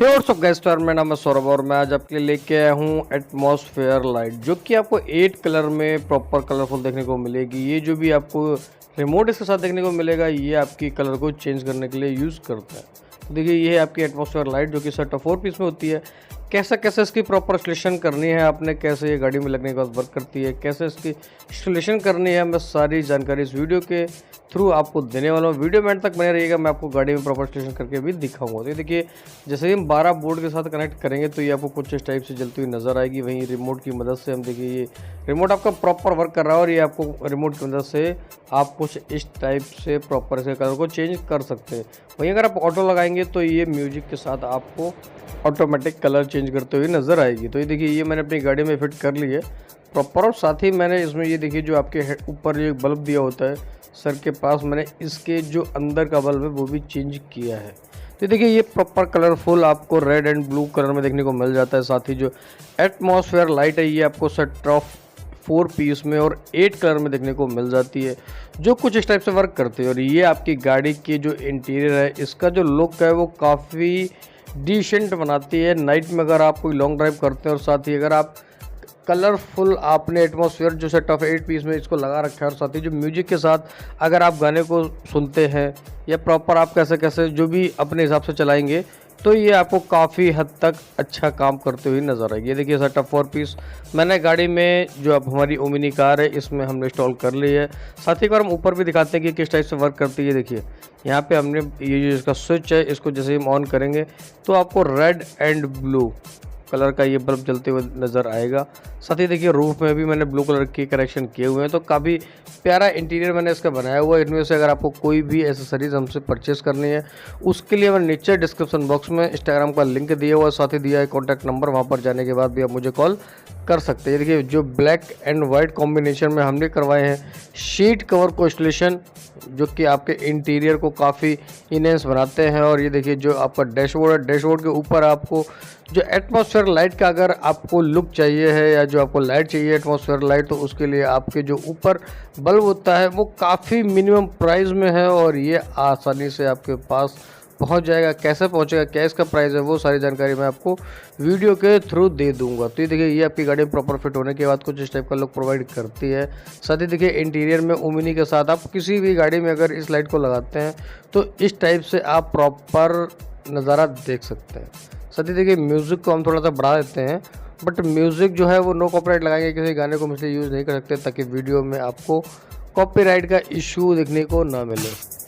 हे WhatsApp guys, मेरा नाम है सौरभ और मैं आज आपके लिए लेके आया हूँ एटमॉस्फेयर लाइट, जो कि आपको 8 कलर में प्रॉपर कलरफुल देखने को मिलेगी। ये जो भी आपको रिमोट इसके साथ देखने को मिलेगा, ये आपकी कलर को चेंज करने के लिए यूज़ करता है। तो देखिए, ये है आपकी एटमॉस्फेयर लाइट, जो कि सेट ऑफ 4 पीस में होती है। कैसे कैसे इसकी प्रॉपर इंस्टॉलेशन करनी है आपने, कैसे ये गाड़ी में लगने के बाद वर्क करती है, कैसे इसकी इंस्टॉलेशन करनी है, मैं सारी जानकारी इस वीडियो के थ्रू आपको देने वाला हूँ। वीडियो में एंड तक बने रहिएगा, मैं आपको गाड़ी में प्रॉपर इंस्टॉलेशन करके भी दिखाऊंगा। तो देखिए, जैसे ही हम 12 बोर्ड के साथ कनेक्ट करेंगे तो ये आपको कुछ इस टाइप से जलती हुई नज़र आएगी। वहीं रिमोट की मदद से हम देखिए, ये रिमोट आपका प्रॉपर वर्क कर रहा है और ये आपको रिमोट की मदद से आप कुछ इस टाइप से प्रॉपर इसके कलर को चेंज कर सकते हैं। वहीं अगर आप ऑटो लगाएंगे तो ये म्यूजिक के साथ आपको ऑटोमेटिक कलर चेंज करते हुए नज़र आएगी। तो ये देखिए, ये मैंने अपनी गाड़ी में फिट कर ली है प्रॉपर, और साथ ही मैंने इसमें ये देखिए, जो आपके ऊपर ये बल्ब दिया होता है सर के पास, मैंने इसके जो अंदर का बल्ब है वो भी चेंज किया है। तो देखिए, ये प्रॉपर कलरफुल आपको रेड एंड ब्लू कलर में देखने को मिल जाता है। साथ ही जो एटमॉस्फेयर लाइट है, ये आपको सेट ऑफ 4 पीस में और 8 कलर में देखने को मिल जाती है, जो कुछ इस टाइप से वर्क करती है। और ये आपकी गाड़ी की जो इंटीरियर है, इसका जो लुक है वो काफ़ी डिसेंट बनाती है नाइट में, अगर आप कोई लॉन्ग ड्राइव करते हैं। और साथ ही अगर आप कलरफुल आपने एटमॉस्फेयर जो सेट ऑफ 8 पीस में इसको लगा रखा है, और साथ ही जो म्यूजिक के साथ अगर आप गाने को सुनते हैं या प्रॉपर आप कैसे कैसे जो भी अपने हिसाब से चलाएंगे, तो ये आपको काफ़ी हद तक अच्छा काम करते हुए नज़र आएगी। ये देखिए, सेट ऑफ 4 पीस मैंने गाड़ी में जो अब हमारी ओमिनी कार है इसमें हमने इंस्टॉल कर ली है। साथ ही एक बार हम ऊपर भी दिखाते हैं कि किस टाइप से वर्क करती है। देखिए, यहाँ पे हमने ये जो इसका स्विच है, इसको जैसे हम ऑन करेंगे तो आपको रेड एंड ब्लू कलर का ये बल्ब जलते हुए नज़र आएगा। साथ ही देखिए, रूफ में भी मैंने ब्लू कलर के करेक्शन किए हुए हैं। तो काफ़ी प्यारा इंटीरियर मैंने इसका बनाया हुआ है। इनमें से अगर आपको कोई भी एसेसरीज हमसे परचेस करनी है, उसके लिए मैंने नीचे डिस्क्रिप्शन बॉक्स में इंस्टाग्राम का लिंक दिया हुआ है, साथ ही दिया है कॉन्टैक्ट नंबर, वहाँ पर जाने के बाद भी आप मुझे कॉल कर सकते हैं। देखिए, जो ब्लैक एंड वाइट कॉम्बिनेशन में हमने करवाए हैं शीट कवर को इंस्टॉलेशन, जो कि आपके इंटीरियर को काफ़ी इनहेंस बनाते हैं। और ये देखिए, जो आपका डैशबोर्ड है, डैशबोर्ड के ऊपर आपको जो एटमॉस्फेयर लाइट का अगर आपको लुक चाहिए है या जो आपको लाइट चाहिए एटमॉस्फेयर लाइट, तो उसके लिए आपके जो ऊपर बल्ब होता है वो काफ़ी मिनिमम प्राइस में है और ये आसानी से आपके पास पहुंच जाएगा। कैसे पहुंचेगा, क्या इसका प्राइस है, वो सारी जानकारी मैं आपको वीडियो के थ्रू दे दूंगा। तो ये देखिए, ये आपकी गाड़ी में प्रॉपर फिट होने के बाद कुछ इस टाइप का लुक प्रोवाइड करती है। साथ ही देखिए, इंटीरियर में ओमिनी के साथ आप किसी भी गाड़ी में अगर इस लाइट को लगाते हैं तो इस टाइप से आप प्रॉपर नज़ारा देख सकते हैं। साथ ही देखिए, म्यूज़िक को हम थोड़ा सा बढ़ा देते हैं, बट म्यूज़िक जो है वो नो कॉपीराइट लगाएंगे, किसी गाने को मिसली यूज़ नहीं कर सकते, ताकि वीडियो में आपको कॉपीराइट का इशू देखने को ना मिले।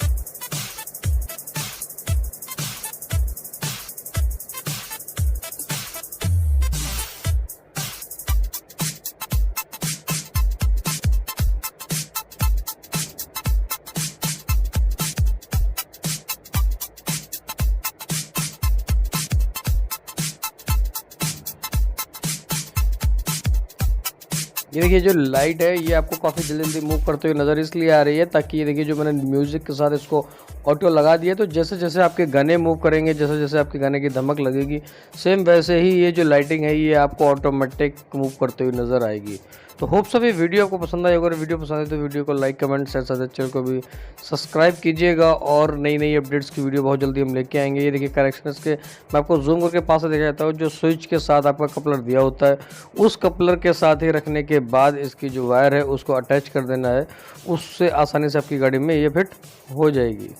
ये देखिए, जो लाइट है ये आपको काफ़ी जल्दी जल्दी मूव करते हुए नज़र इसलिए आ रही है, ताकि ये देखिए, जो मैंने म्यूज़िक के साथ इसको ऑटो लगा दिया, तो जैसे जैसे आपके गाने मूव करेंगे, जैसे जैसे आपके गाने की धमक लगेगी, सेम वैसे ही ये जो लाइटिंग है ये आपको ऑटोमेटिक मूव करते हुए नज़र आएगी। तो होप सभी वीडियो आपको पसंद आई। अगर वीडियो पसंद आए तो वीडियो को लाइक, कमेंट, शेयर, साथ चैनल को भी सब्सक्राइब कीजिएगा, और नई नई अपडेट्स की वीडियो बहुत जल्दी हम लेके आएंगे। ये देखिए, करेक्शन के मैं आपको जूम करके पास से दिखा जाता हूँ। जो स्विच के साथ आपका कपलर दिया होता है, उस कपलर के साथ ही रखने के बाद इसकी जो वायर है उसको अटैच कर देना है, उससे आसानी से आपकी गाड़ी में ये फिट हो जाएगी।